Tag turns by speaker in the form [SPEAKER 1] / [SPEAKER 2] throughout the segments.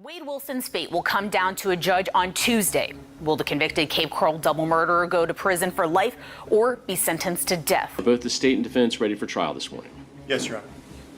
[SPEAKER 1] Wade Wilson's fate will come down to a judge on Tuesday. Will the convicted Cape Coral double murderer go to prison for life or be sentenced to death?
[SPEAKER 2] Are both the state and defense ready for trial this morning?
[SPEAKER 3] Yes, Your Honor.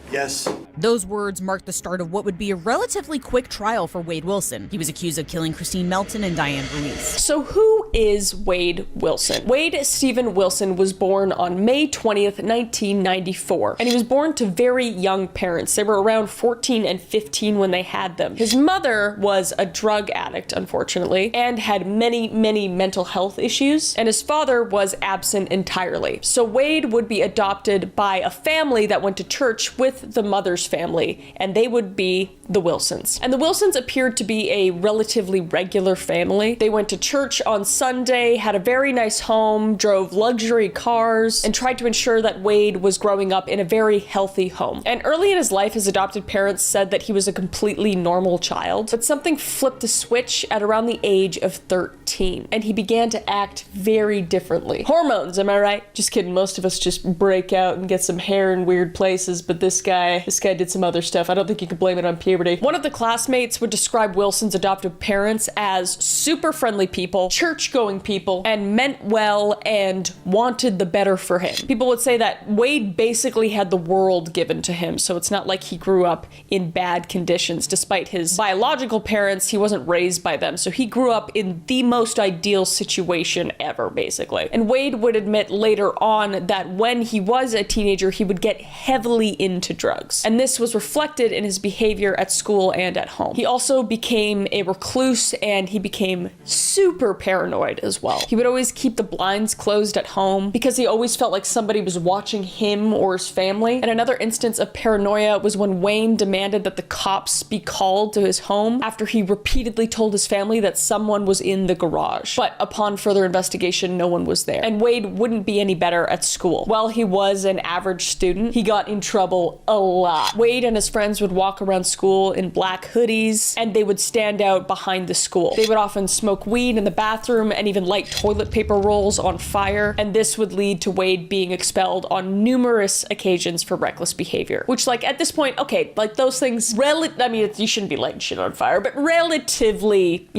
[SPEAKER 3] Yes.
[SPEAKER 4] Those words marked the start of what would be a relatively quick trial for Wade Wilson. He was accused of killing Christine Melton and Diane Ruiz.
[SPEAKER 5] So who is Wade Wilson? Wade Stephen Wilson was born on May 20th, 1994, and he was born to very young parents. They were around 14 and 15 when they had them. His mother was a drug addict, unfortunately, and had many mental health issues, and his father was absent entirely. So Wade would be adopted by a family that went to church with the mother's family, and they would be the Wilsons. And the Wilsons appeared to be a relatively regular family. They went to church on Sunday, had a very nice home, drove luxury cars, and tried to ensure that Wade was growing up in a very healthy home. And early in his life, his adopted parents said that he was a completely normal child, but something flipped the switch at around the age of 13, and he began to act very differently. Hormones, am I right? Just kidding, most of us just break out and get some hair in weird places, but this guy did some other stuff. I don't think you can blame it on puberty. One of the classmates would describe Wilson's adoptive parents as super friendly people, church-going people, and meant well and wanted the better for him. People would say that Wade basically had the world given to him, so it's not like he grew up in bad conditions. Despite his biological parents, he wasn't raised by them, so he grew up in the most ideal situation ever, basically. And Wade would admit later on that when he was a teenager, he would get heavily into drugs. And this was reflected in his behavior at school and at home. He also became a recluse, and he became super paranoid as well. He would always keep the blinds closed at home because he always felt like somebody was watching him or his family. And another instance of paranoia was when Wayne demanded that the cops be called to his home after he repeatedly told his family that someone was in the garage. But upon further investigation, no one was there. And Wade wouldn't be any better at school. While he was an average student, he got in trouble a lot. Wade and his friends would walk around school in black hoodies, and they would stand out behind the school. They would often smoke weed in the bathroom and even light toilet paper rolls on fire, and this would lead to Wade being expelled on numerous occasions for reckless behavior. Which, like, at this point, okay, like, those things, you shouldn't be lighting shit on fire, but relatively,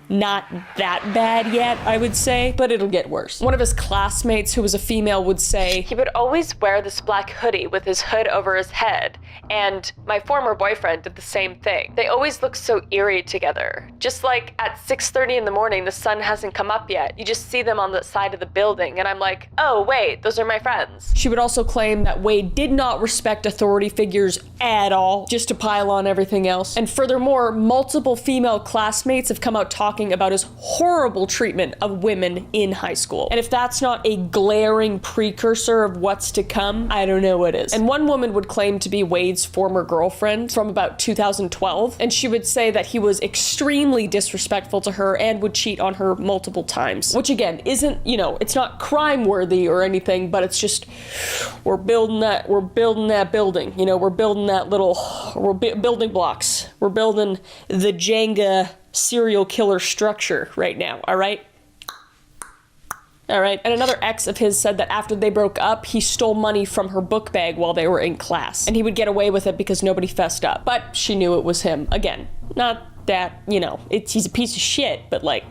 [SPEAKER 5] not that bad yet, I would say, but it'll get worse. One of his classmates, who was a female, would say, "He would always wear this black hoodie with his hood over his head, and my former boyfriend did the same thing. They always look so eerie together. Just like at 6:30 in the morning, the sun hasn't come up yet. You just see them on the side of the building, and I'm like, oh wait, those are my friends." She would also claim that Wade did not respect authority figures at all, just to pile on everything else. And furthermore, multiple female classmates have come out talking about his horrible treatment of women in high school. And if that's not a glaring precursor of what's to come, I don't know what is. And one woman would claim to be Wade's former girlfriend from about 2012, and she would say that he was extremely disrespectful to her and would cheat on her multiple times. Which again, isn't, it's not crime worthy or anything, but it's just, we're building that building, we're building blocks. We're building the Jenga serial killer structure right now, all right? All right. And another ex of his said that after they broke up, he stole money from her book bag while they were in class. And he would get away with it because nobody fessed up. But she knew it was him. Again, not that, he's a piece of shit, but like,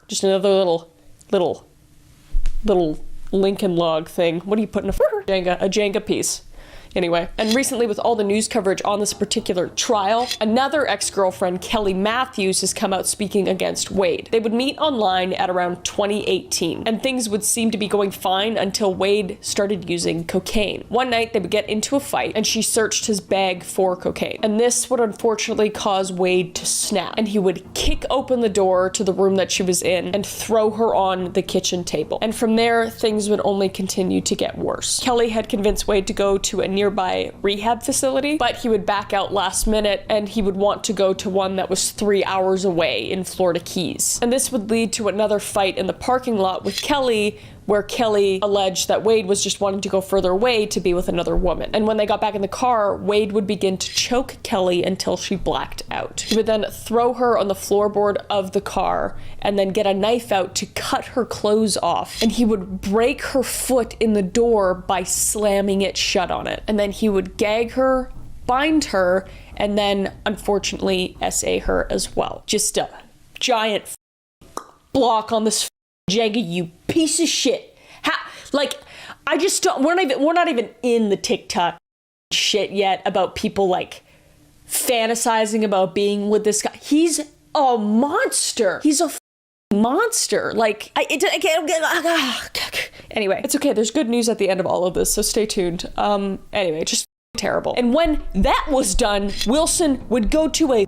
[SPEAKER 5] just another little Lincoln log thing. What do you put in a Jenga piece? Anyway, and recently with all the news coverage on this particular trial, another ex-girlfriend, Kelly Matthews, has come out speaking against Wade. They would meet online at around 2018, and things would seem to be going fine until Wade started using cocaine. One night, they would get into a fight, and she searched his bag for cocaine. And this would unfortunately cause Wade to snap, and he would kick open the door to the room that she was in and throw her on the kitchen table. And from there, things would only continue to get worse. Kelly had convinced Wade to go to a nearby rehab facility, but he would back out last minute, and he would want to go to one that was 3 hours away in Florida Keys. And this would lead to another fight in the parking lot with Kelly, where Kelly alleged that Wade was just wanting to go further away to be with another woman. And when they got back in the car, Wade would begin to choke Kelly until she blacked out. He would then throw her on the floorboard of the car and then get a knife out to cut her clothes off. And he would break her foot in the door by slamming it shut on it. And then he would gag her, bind her, and then unfortunately SA her as well. Just a giant block on this Jaggy, you piece of shit. I just don't, we're not even in the TikTok shit yet about people like fantasizing about being with this guy. He's a monster. He's a monster. Like, I can't. Anyway, it's okay. There's good news at the end of all of this, so stay tuned. Anyway, just terrible. And when that was done, Wilson would go to a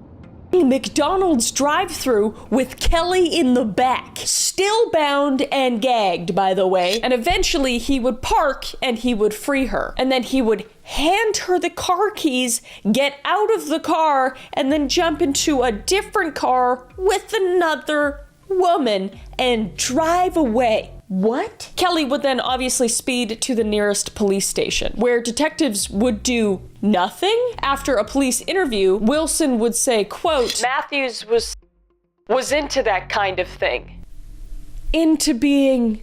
[SPEAKER 5] McDonald's drive-thru with Kelly in the back, still bound and gagged, by the way. And eventually he would park and he would free her. And then he would hand her the car keys, get out of the car, and then jump into a different car with another woman and drive away. What? Kelly would then obviously speed to the nearest police station, where detectives would do nothing. After a police interview, Wilson would say, quote, Matthews was into that kind of thing. Into being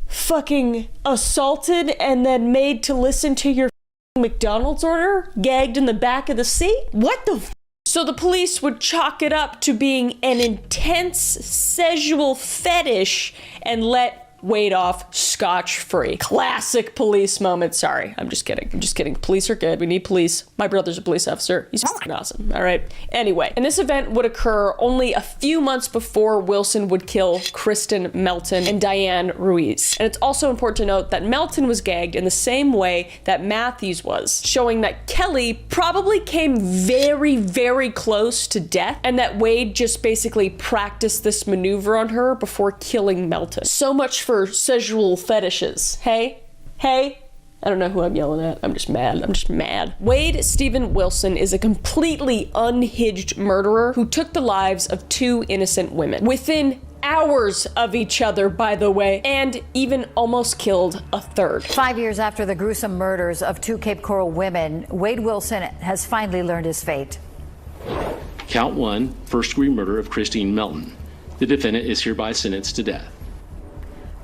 [SPEAKER 5] fucking assaulted and then made to listen to your McDonald's order, gagged in the back of the seat? What the f? So the police would chalk it up to being an intense sexual fetish and let Wade off scotch-free. Classic police moment. Sorry, I'm just kidding. Police are good. We need police. My brother's a police officer. He's fucking awesome. All right. Anyway, and this event would occur only a few months before Wilson would kill Kristen Melton and Diane Ruiz. And it's also important to note that Melton was gagged in the same way that Matthews was, showing that Kelly probably came very, very close to death, and that Wade just basically practiced this maneuver on her before killing Melton. So much for sexual fetishes. Hey? I don't know who I'm yelling at. I'm just mad. Wade Stephen Wilson is a completely unhinged murderer who took the lives of two innocent women within hours of each other, by the way, and even almost killed a third.
[SPEAKER 6] 5 years after the gruesome murders of two Cape Coral women, Wade Wilson has finally learned his fate.
[SPEAKER 2] Count 1, first-degree murder of Christine Melton. The defendant is hereby sentenced to death.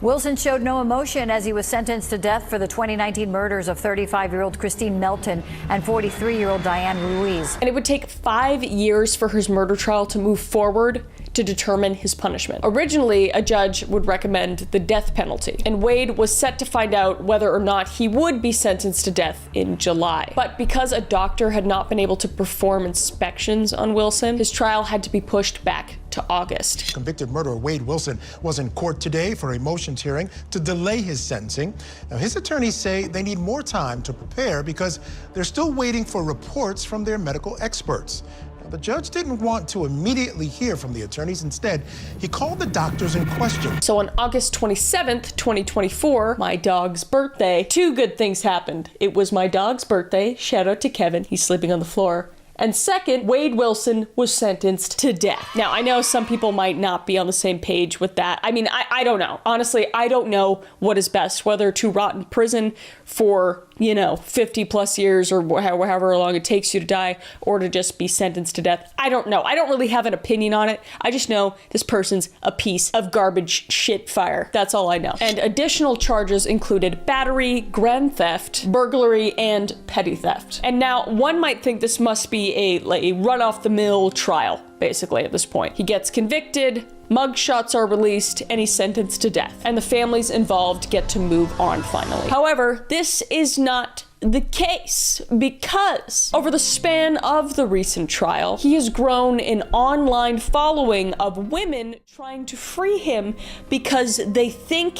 [SPEAKER 6] Wilson showed no emotion as he was sentenced to death for the 2019 murders of 35-year-old Christine Melton and 43-year-old Diane Ruiz.
[SPEAKER 5] And it would take 5 years for his murder trial to move forward to determine his punishment. Originally, a judge would recommend the death penalty, and Wade was set to find out whether or not he would be sentenced to death in July. But because a doctor had not been able to perform inspections on Wilson, his trial had to be pushed back to August.
[SPEAKER 7] Convicted murderer Wade Wilson was in court today for a motions hearing to delay his sentencing. Now, his attorneys say they need more time to prepare because they're still waiting for reports from their medical experts. The judge didn't want to immediately hear from the attorneys. Instead, he called the doctors in question.
[SPEAKER 5] So on August 27th, 2024, my dog's birthday, two good things happened. It was my dog's birthday. Shout out to Kevin. He's sleeping on the floor. And second, Wade Wilson was sentenced to death. Now, I know some people might not be on the same page with that. I mean, I don't know. Honestly, I don't know what is best, whether to rot in prison for, 50 plus years or however long it takes you to die, or to just be sentenced to death. I don't know. I don't really have an opinion on it. I just know this person's a piece of garbage shit fire. That's all I know. And additional charges included battery, grand theft, burglary, and petty theft. And now one might think this must be a run-off-the-mill trial, basically, at this point. He gets convicted, mugshots are released, and he's sentenced to death. And the families involved get to move on finally. However, this is not the case, because over the span of the recent trial, he has grown an online following of women trying to free him because they think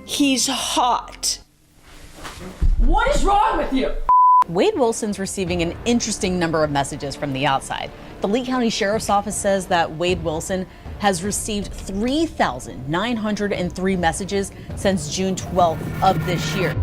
[SPEAKER 5] he's hot. What is wrong with you?
[SPEAKER 4] Wade Wilson's receiving an interesting number of messages from the outside. The Lee County Sheriff's Office says that Wade Wilson has received 3,903 messages since June 12th of this year.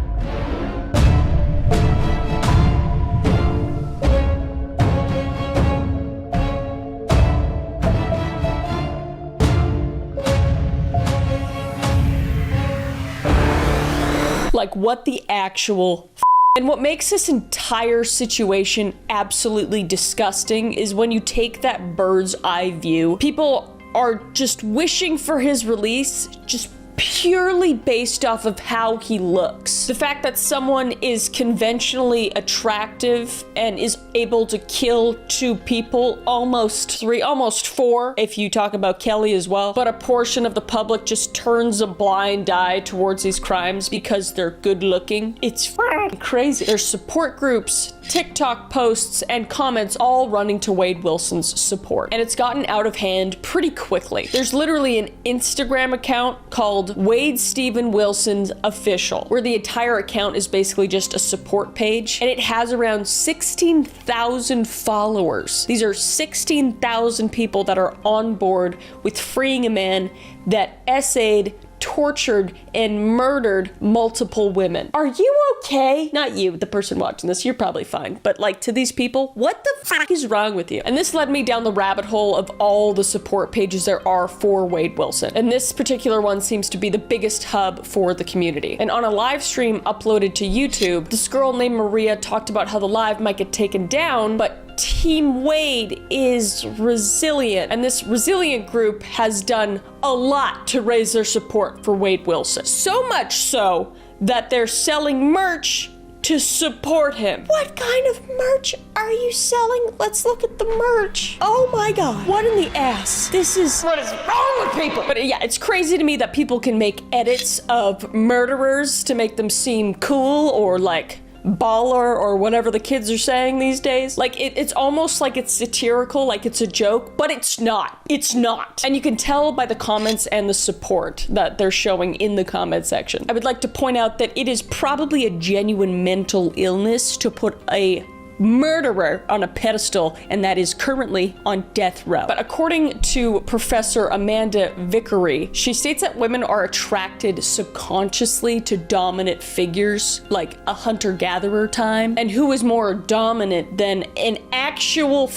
[SPEAKER 5] Like, what the actual f-? And what makes this entire situation absolutely disgusting is when you take that bird's eye view, people are just wishing for his release, just purely based off of how he looks. The fact that someone is conventionally attractive and is able to kill 2 people, almost 3, almost 4, if you talk about Kelly as well, but a portion of the public just turns a blind eye towards these crimes because they're good looking. It's crazy. There's support groups, TikTok posts, and comments all running to Wade Wilson's support. And it's gotten out of hand pretty quickly. There's literally an Instagram account called Wade Steven Wilson's Official, where the entire account is basically just a support page, and it has around 16,000 followers. These are 16,000 people that are on board with freeing a man that essayed, tortured, and murdered multiple women. Are you okay? Not you, the person watching this, you're probably fine. But like, to these people, what the fuck is wrong with you? And this led me down the rabbit hole of all the support pages there are for Wade Wilson. And this particular one seems to be the biggest hub for the community. And on a live stream uploaded to YouTube, this girl named Maria talked about how the live might get taken down, but Team Wade is resilient, and this resilient group has done a lot to raise their support for Wade Wilson. So much so that they're selling merch to support him. What kind of merch are you selling? Let's look at the merch. Oh my God. What in the ass? This is, what is wrong with people? But yeah, it's crazy to me that people can make edits of murderers to make them seem cool or like baller or whatever the kids are saying these days. Like, it's almost like it's satirical, like it's a joke, but it's not. It's not. And you can tell by the comments and the support that they're showing in the comment section. I would like to point out that it is probably a genuine mental illness to put a murderer on a pedestal, and that is currently on death row. But according to Professor Amanda Vickery, she states that women are attracted subconsciously to dominant figures, like a hunter-gatherer time, and who is more dominant than an actual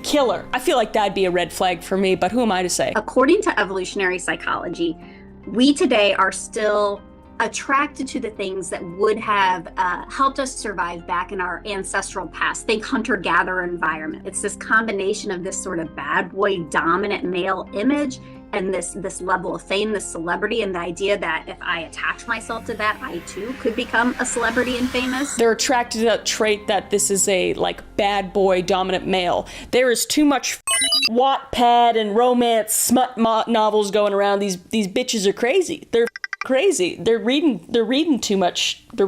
[SPEAKER 5] killer? I feel like that'd be a red flag for me, but who am I to say?
[SPEAKER 8] According to evolutionary psychology, we today are still attracted to the things that would have helped us survive back in our ancestral past. Think hunter-gatherer environment. It's this combination of this sort of bad boy dominant male image and this level of fame, this celebrity, and the idea that if I attach myself to that, I too could become a celebrity and famous.
[SPEAKER 5] They're attracted to that trait that this is a like bad boy dominant male. There is too much Wattpad and romance smut novels going around. These bitches are crazy. They're crazy. They're reading too much. I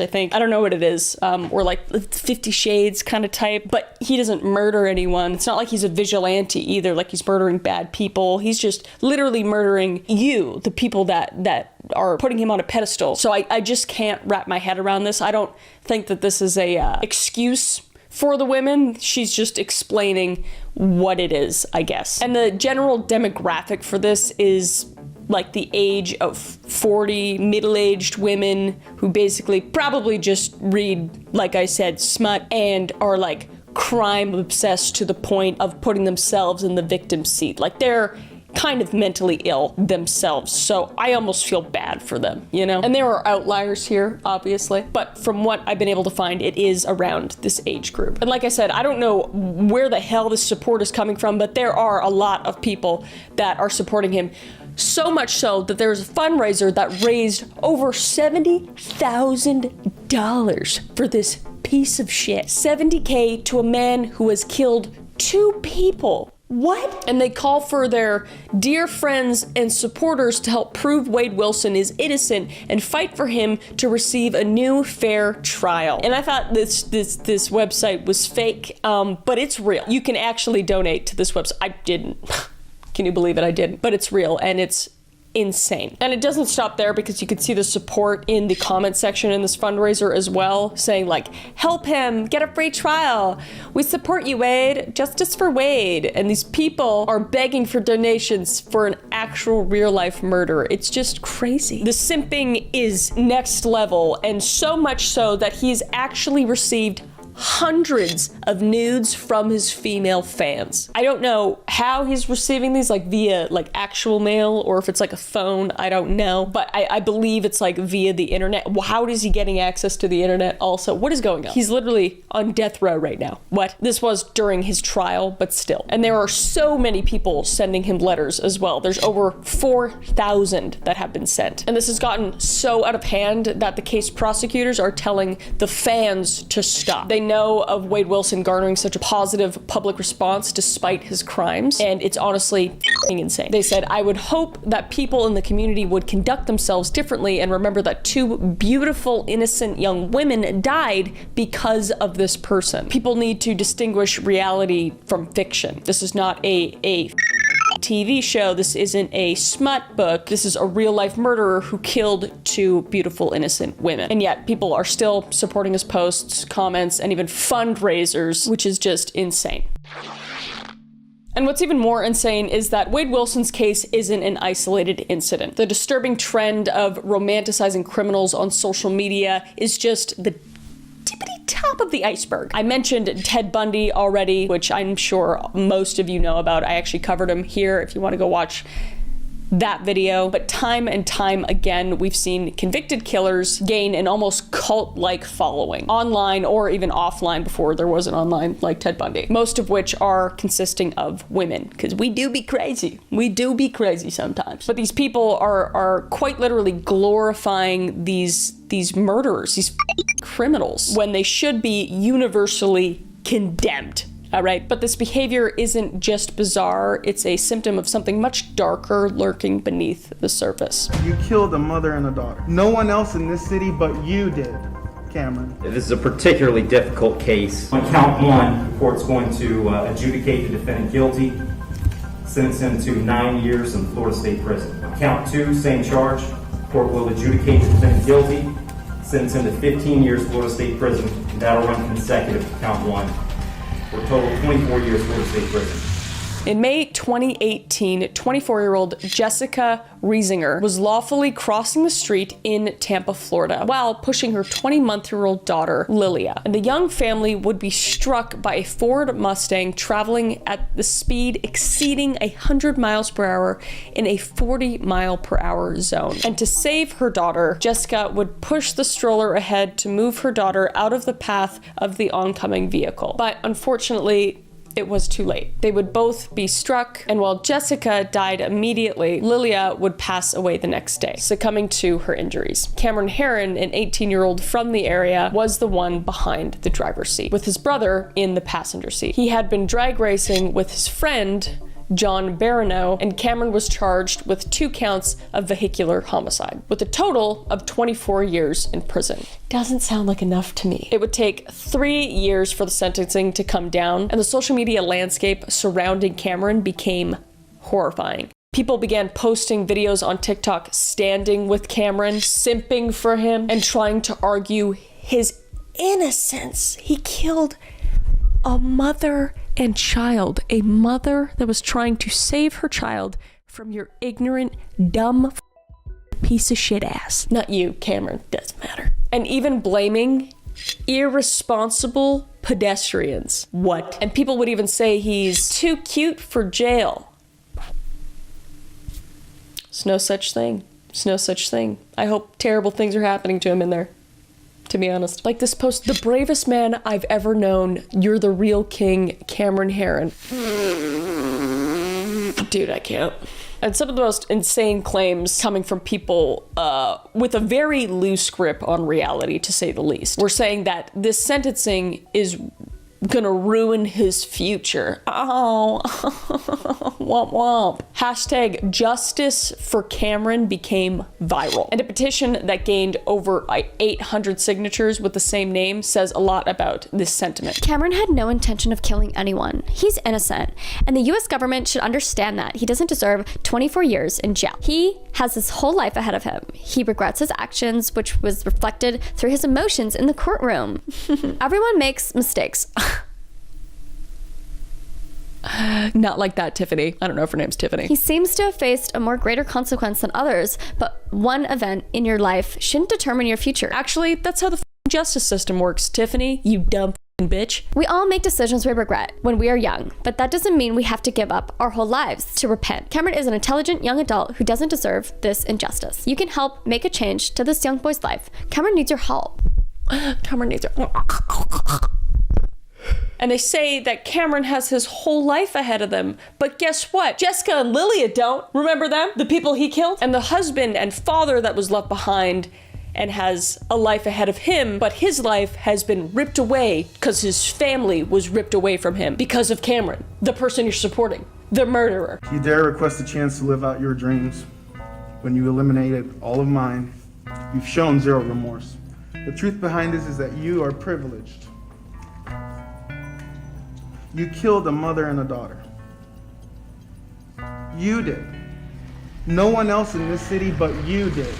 [SPEAKER 5] think. I don't know what it is. Or like 50 Shades kind of type. But he doesn't murder anyone. It's not like he's a vigilante either. Like he's murdering bad people. He's just literally murdering you, the people that are putting him on a pedestal. So I just can't wrap my head around this. I don't think that this is a excuse for the women. She's just explaining what it is, I guess. And the general demographic for this is like the age of 40 middle-aged women who basically probably just read, like I said, smut and are like crime obsessed to the point of putting themselves in the victim's seat. Like they're kind of mentally ill themselves, so I almost feel bad for them, you know? And there are outliers here, obviously, but from what I've been able to find, it is around this age group. And like I said, I don't know where the hell this support is coming from, but there are a lot of people that are supporting him. So much so that there's a fundraiser that raised over $70,000 for this piece of shit. $70K to a man who has killed 2 people. What? And they call for their dear friends and supporters to help prove Wade Wilson is innocent and fight for him to receive a new fair trial. And I thought this website was fake, but it's real. You can actually donate to this website. I didn't. Can you believe it? I didn't. But it's real, and it's insane. And it doesn't stop there, because you can see the support in the comment section in this fundraiser as well, saying like, help him, get a free trial. We support you, Wade. Justice for Wade. And these people are begging for donations for an actual real life murder. It's just crazy. The simping is next level, and so much so that he's actually received hundreds of nudes from his female fans. I don't know how he's receiving these, like via like actual mail or if it's like a phone, I don't know. But I believe it's like via the internet. How is he getting access to the internet also? What is going on? He's literally on death row right now. What? This was during his trial, but still. And there are so many people sending him letters as well. There's over 4,000 that have been sent. And this has gotten so out of hand that the case prosecutors are telling the fans to stop. They know of Wade Wilson garnering such a positive public response despite his crimes, and it's honestly insane. They said, I would hope that people in the community would conduct themselves differently and remember that 2 beautiful, innocent young women died because of this person. People need to distinguish reality from fiction. This is not a TV show. This isn't a smut book. This is a real-life murderer who killed 2 beautiful, innocent women. And yet people are still supporting his posts, comments, and even fundraisers, which is just insane. And what's even more insane is that Wade Wilson's case isn't an isolated incident. The disturbing trend of romanticizing criminals on social media is just the tippity top of the iceberg. I mentioned Ted Bundy already, which I'm sure most of you know about. I actually covered him here if you want to go watch that video. But time and time again, we've seen convicted killers gain an almost cult-like following, online or even offline before there was an online, like Ted Bundy. Most of which are consisting of women, because we do be crazy. We do be crazy sometimes. But these people are quite literally glorifying these murderers, these criminals, when they should be universally condemned. All right, but this behavior isn't just bizarre, it's a symptom of something much darker lurking beneath the surface.
[SPEAKER 9] You killed a mother and a daughter. No one else in this city but you did, Cameron.
[SPEAKER 10] This is a particularly difficult case. On count 1, the court's going to adjudicate the defendant guilty, sentence him to 9 years in Florida State Prison. On count 2, same charge, the court will adjudicate the defendant guilty, sentence him to 15 years Florida State Prison, and that'll run consecutive to count 1. For a total of 24 years Florida State Prison.
[SPEAKER 5] In May 2018, 24-year-old Jessica Riesinger was lawfully crossing the street in Tampa, Florida, while pushing her 20-month-old daughter, Lilia. And the young family would be struck by a Ford Mustang traveling at the speed exceeding 100 miles per hour in a 40-mile-per-hour zone. And to save her daughter, Jessica would push the stroller ahead to move her daughter out of the path of the oncoming vehicle. But unfortunately, it was too late. They would both be struck, and while Jessica died immediately, Lilia would pass away the next day, succumbing to her injuries. Cameron Herrin, an 18-year-old from the area, was the one behind the driver's seat, with his brother in the passenger seat. He had been drag racing with his friend, John Barano, and Cameron was charged with 2 counts of vehicular homicide, with a total of 24 years in prison. Doesn't sound like enough to me. It would take 3 years for the sentencing to come down, and the social media landscape surrounding Cameron became horrifying. People began posting videos on TikTok standing with Cameron, simping for him, and trying to argue his innocence. He killed a mother and child, a mother that was trying to save her child from your ignorant, dumb piece of shit ass. Not you, Cameron, doesn't matter. And even blaming irresponsible pedestrians. What? And people would even say he's too cute for jail. There's no such thing. There's no such thing. I hope terrible things are happening to him in there, to be honest. Like this post, the bravest man I've ever known. You're the real king, Cameron Herrin. Dude, I can't. And some of the most insane claims coming from people with a very loose grip on reality, to say the least. We're saying that this sentencing is gonna ruin his future. Oh, womp womp. Hashtag justice for Cameron became viral. And a petition that gained over 800 signatures with the same name says a lot about this sentiment.
[SPEAKER 11] Cameron had no intention of killing anyone. He's innocent. And the US government should understand that. He doesn't deserve 24 years in jail. He has his whole life ahead of him. He regrets his actions, which was reflected through his emotions in the courtroom. Everyone makes mistakes.
[SPEAKER 5] Not like that, Tiffany. I don't know if her name's Tiffany.
[SPEAKER 11] He seems to have faced a more greater consequence than others, but one event in your life shouldn't determine your future.
[SPEAKER 5] Actually, that's how the justice system works, Tiffany, you dumb bitch.
[SPEAKER 11] We all make decisions we regret when we are young, but that doesn't mean we have to give up our whole lives to repent. Cameron is an intelligent young adult who doesn't deserve this injustice. You can help make a change to this young boy's life. Cameron needs your help.
[SPEAKER 5] Cameron needs your... And they say that Cameron has his whole life ahead of them. But guess what? Jessica and Lilia don't. Remember them? The people he killed? And the husband and father that was left behind and has a life ahead of him, but his life has been ripped away because his family was ripped away from him because of Cameron, the person you're supporting, the murderer.
[SPEAKER 9] You dare request a chance to live out your dreams. When you eliminated all of mine, you've shown zero remorse. The truth behind this is that you are privileged. You killed a mother and a daughter. You did. No one else in this city but you did,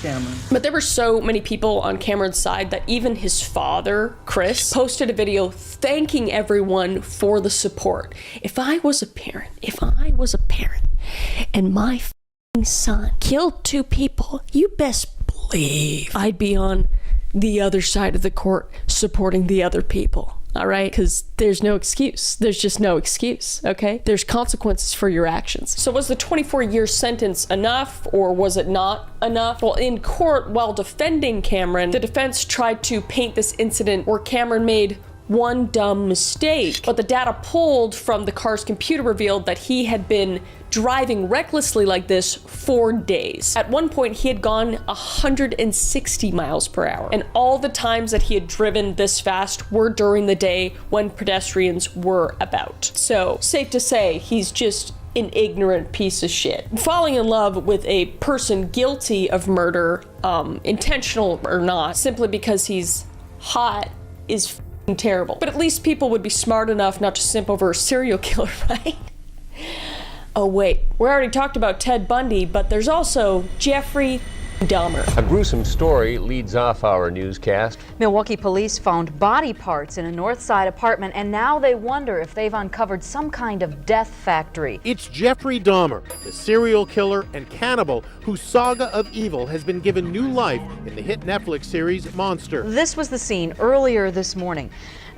[SPEAKER 9] Cameron.
[SPEAKER 5] But there were so many people on Cameron's side that even his father, Chris, posted a video thanking everyone for the support. If I was a parent and my son killed 2 people, you best believe I'd be on the other side of the court supporting the other people. All right, because there's no excuse. There's just no excuse, okay? There's consequences for your actions. So was the 24-year sentence enough, or was it not enough? Well, in court, while defending Cameron, the defense tried to paint this incident where Cameron made one dumb mistake, but the data pulled from the car's computer revealed that he had been driving recklessly like this for days. At one point, he had gone 160 miles per hour, and all the times that he had driven this fast were during the day when pedestrians were about. So, safe to say, he's just an ignorant piece of shit. Falling in love with a person guilty of murder, intentional or not, simply because he's hot is terrible. But at least people would be smart enough not to simp over a serial killer, right? Oh wait, we already talked about Ted Bundy, but there's also Jeffrey Dahmer.
[SPEAKER 12] A gruesome story leads off our newscast.
[SPEAKER 13] Milwaukee police found body parts in a North Side apartment, and now they wonder if they've uncovered some kind of death factory.
[SPEAKER 14] It's Jeffrey Dahmer, the serial killer and cannibal whose saga of evil has been given new life in the hit Netflix series Monster.
[SPEAKER 13] This was the scene earlier this morning.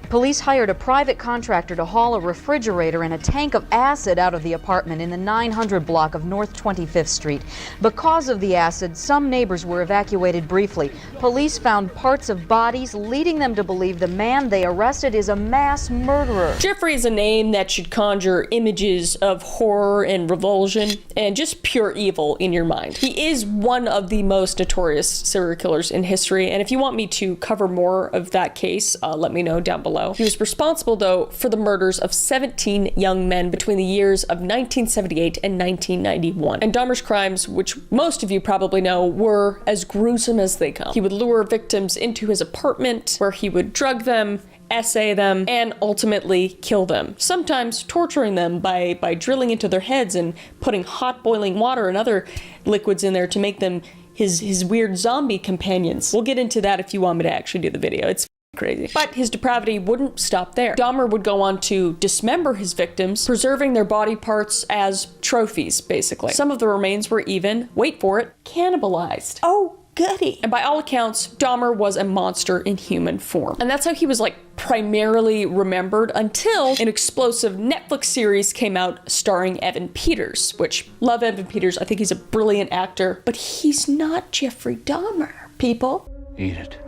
[SPEAKER 13] Police hired a private contractor to haul a refrigerator and a tank of acid out of the apartment in the 900 block of North 25th Street. Because of the acid, some neighbors were evacuated briefly. Police found parts of bodies, leading them to believe the man they arrested is a mass murderer.
[SPEAKER 5] Jeffrey is a name that should conjure images of horror and revulsion and just pure evil in your mind. He is one of the most notorious serial killers in history, and if you want me to cover more of that case, let me know down below. He was responsible, though, for the murders of 17 young men between the years of 1978 and 1991. And Dahmer's crimes, which most of you probably know, were as gruesome as they come. He would lure victims into his apartment, where he would drug them, essay them, and ultimately kill them, sometimes torturing them by drilling into their heads and putting hot boiling water and other liquids in there to make them his weird zombie companions. We'll get into that if you want me to actually do the video. It's crazy. But his depravity wouldn't stop there. Dahmer would go on to dismember his victims, preserving their body parts as trophies, basically. Some of the remains were even, wait for it, cannibalized. Oh, goody. And by all accounts, Dahmer was a monster in human form. And that's how he was primarily remembered until an explosive Netflix series came out starring Evan Peters, which, love Evan Peters. I think he's a brilliant actor, but he's not Jeffrey Dahmer, people.
[SPEAKER 12] Eat it.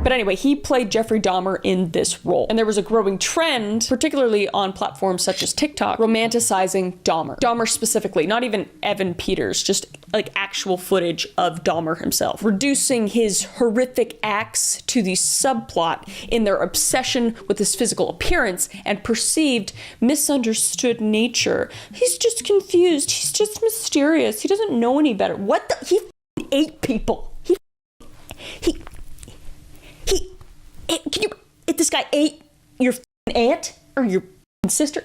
[SPEAKER 5] But anyway, he played Jeffrey Dahmer in this role. And there was a growing trend, particularly on platforms such as TikTok, romanticizing Dahmer. Dahmer specifically, not even Evan Peters, just actual footage of Dahmer himself. Reducing his horrific acts to the subplot in their obsession with his physical appearance and perceived misunderstood nature. He's just confused. He's just mysterious. He doesn't know any better. What the? He ate people. If this guy ate your aunt or your sister,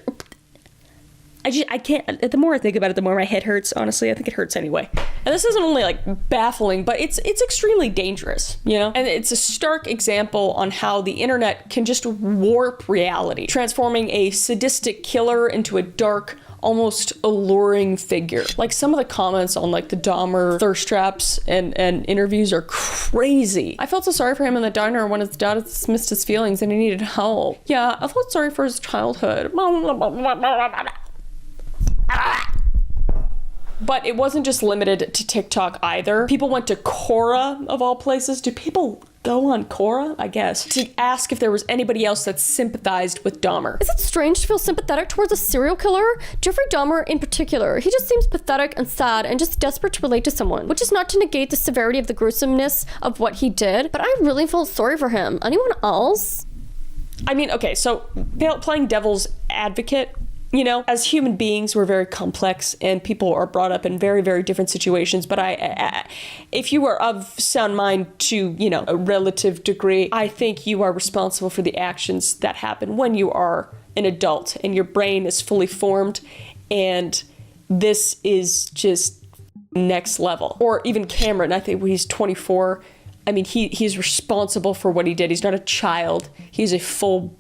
[SPEAKER 5] I can't, the more I think about it, the more my head hurts. Honestly, I think it hurts anyway. And this isn't only like baffling, but it's extremely dangerous, you know? And it's a stark example on how the internet can just warp reality, transforming a sadistic killer into a dark, almost alluring figure. Like some of the comments on like the Dahmer thirst traps and interviews are crazy. I felt so sorry for him in the diner when his dad dismissed his feelings and he needed help. Yeah, I felt sorry for his childhood. But it wasn't just limited to TikTok either. People went to Quora, of all places. Do people go on Quora, I guess, to ask if there was anybody else that sympathized with Dahmer?
[SPEAKER 11] Is it strange to feel sympathetic towards a serial killer? Jeffrey Dahmer in particular, he just seems pathetic and sad and just desperate to relate to someone, which is not to negate the severity of the gruesomeness of what he did, but I really felt sorry for him. Anyone else?
[SPEAKER 5] I mean, okay, so playing devil's advocate, you know, as human beings, we're very complex and people are brought up in very, very different situations. But if you are of sound mind to, you know, a relative degree, I think you are responsible for the actions that happen when you are an adult and your brain is fully formed. And this is just next level. Or even Cameron, I think when he's 24, I mean, he's responsible for what he did. He's not a child. He's a full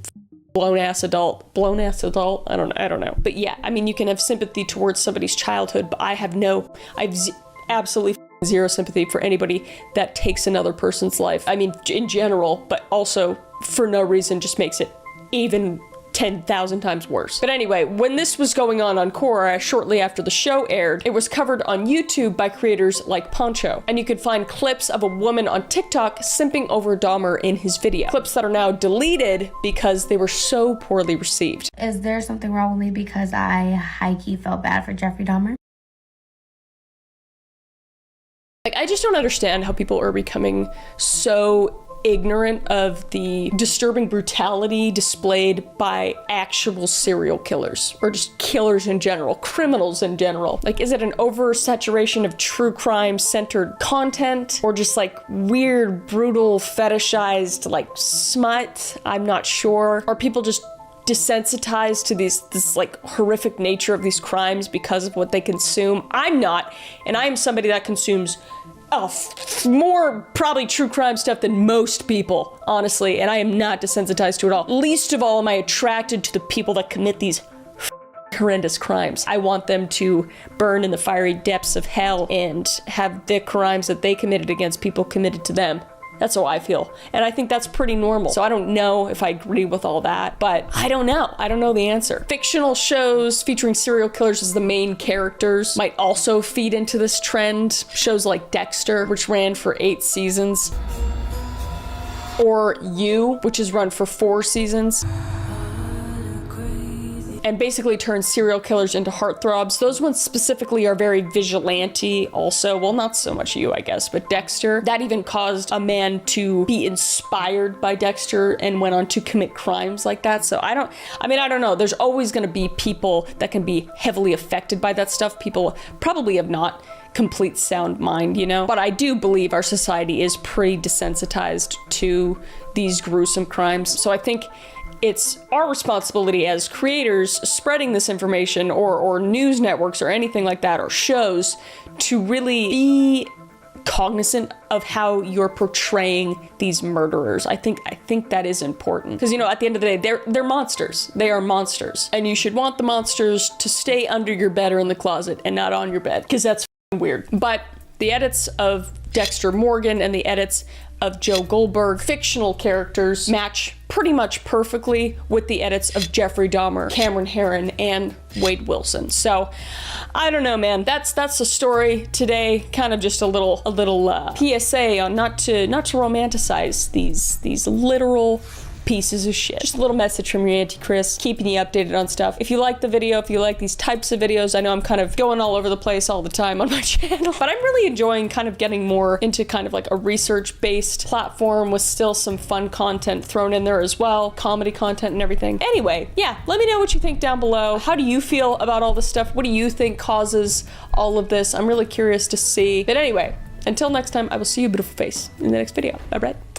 [SPEAKER 5] blown ass adult. I don't know. But yeah, I mean, you can have sympathy towards somebody's childhood, but I have absolutely zero sympathy for anybody that takes another person's life. I mean, in general, but also for no reason just makes it even 10,000 times worse. But anyway, when this was going on Quora shortly after the show aired, it was covered on YouTube by creators like Poncho. And you could find clips of a woman on TikTok simping over Dahmer in his video. Clips that are now deleted because they were so poorly received.
[SPEAKER 15] Is there something wrong with me because I high-key felt bad for Jeffrey Dahmer?
[SPEAKER 5] Like, I just don't understand how people are becoming so ignorant of the disturbing brutality displayed by actual serial killers, or just killers in general, criminals in general. Like, is it an oversaturation of true crime centered content, or just like weird, brutal, fetishized like smut? I'm not sure. Are people just desensitized to this like horrific nature of these crimes because of what they consume? I'm not, and I am somebody that consumes more probably true crime stuff than most people, honestly, and I am not desensitized to it all. Least of all am I attracted to the people that commit these horrendous crimes. I want them to burn in the fiery depths of hell and have the crimes that they committed against people committed to them. That's how I feel. And I think that's pretty normal. So I don't know if I agree with all that, but I don't know. I don't know the answer. Fictional shows featuring serial killers as the main characters might also feed into this trend. Shows like Dexter, which ran for 8 seasons. Or You, which has run for 4 seasons. And basically turns serial killers into heartthrobs. Those ones specifically are very vigilante also. Well, not so much You, I guess, but Dexter. That even caused a man to be inspired by Dexter and went on to commit crimes like that. So I don't know. There's always gonna be people that can be heavily affected by that stuff. People probably have not complete sound mind, you know? But I do believe our society is pretty desensitized to these gruesome crimes. So I think it's our responsibility as creators spreading this information, or news networks or anything like that, or shows, to really be cognizant of how you're portraying these murderers. I think that is important. Because, you know, at the end of the day, they're monsters. They are monsters. And you should want the monsters to stay under your bed or in the closet and not on your bed, because that's weird. But the edits of Dexter Morgan and the edits of Joe Goldberg, fictional characters, match pretty much perfectly with the edits of Jeffrey Dahmer, Cameron Herrin, and Wade Wilson. So I don't know, man. That's the story today. Kind of just a little PSA on not to romanticize these literal pieces of shit. Just a little message from your Auntie Chris, keeping you updated on stuff. If you like the video, if you like these types of videos, I know I'm kind of going all over the place all the time on my channel, but I'm really enjoying kind of getting more into kind of like a research-based platform with still some fun content thrown in there as well, comedy content and everything. Anyway, yeah, let me know what you think down below. How do you feel about all this stuff? What do you think causes all of this? I'm really curious to see. But anyway, until next time, I will see you, beautiful face, in the next video. Bye, Brett.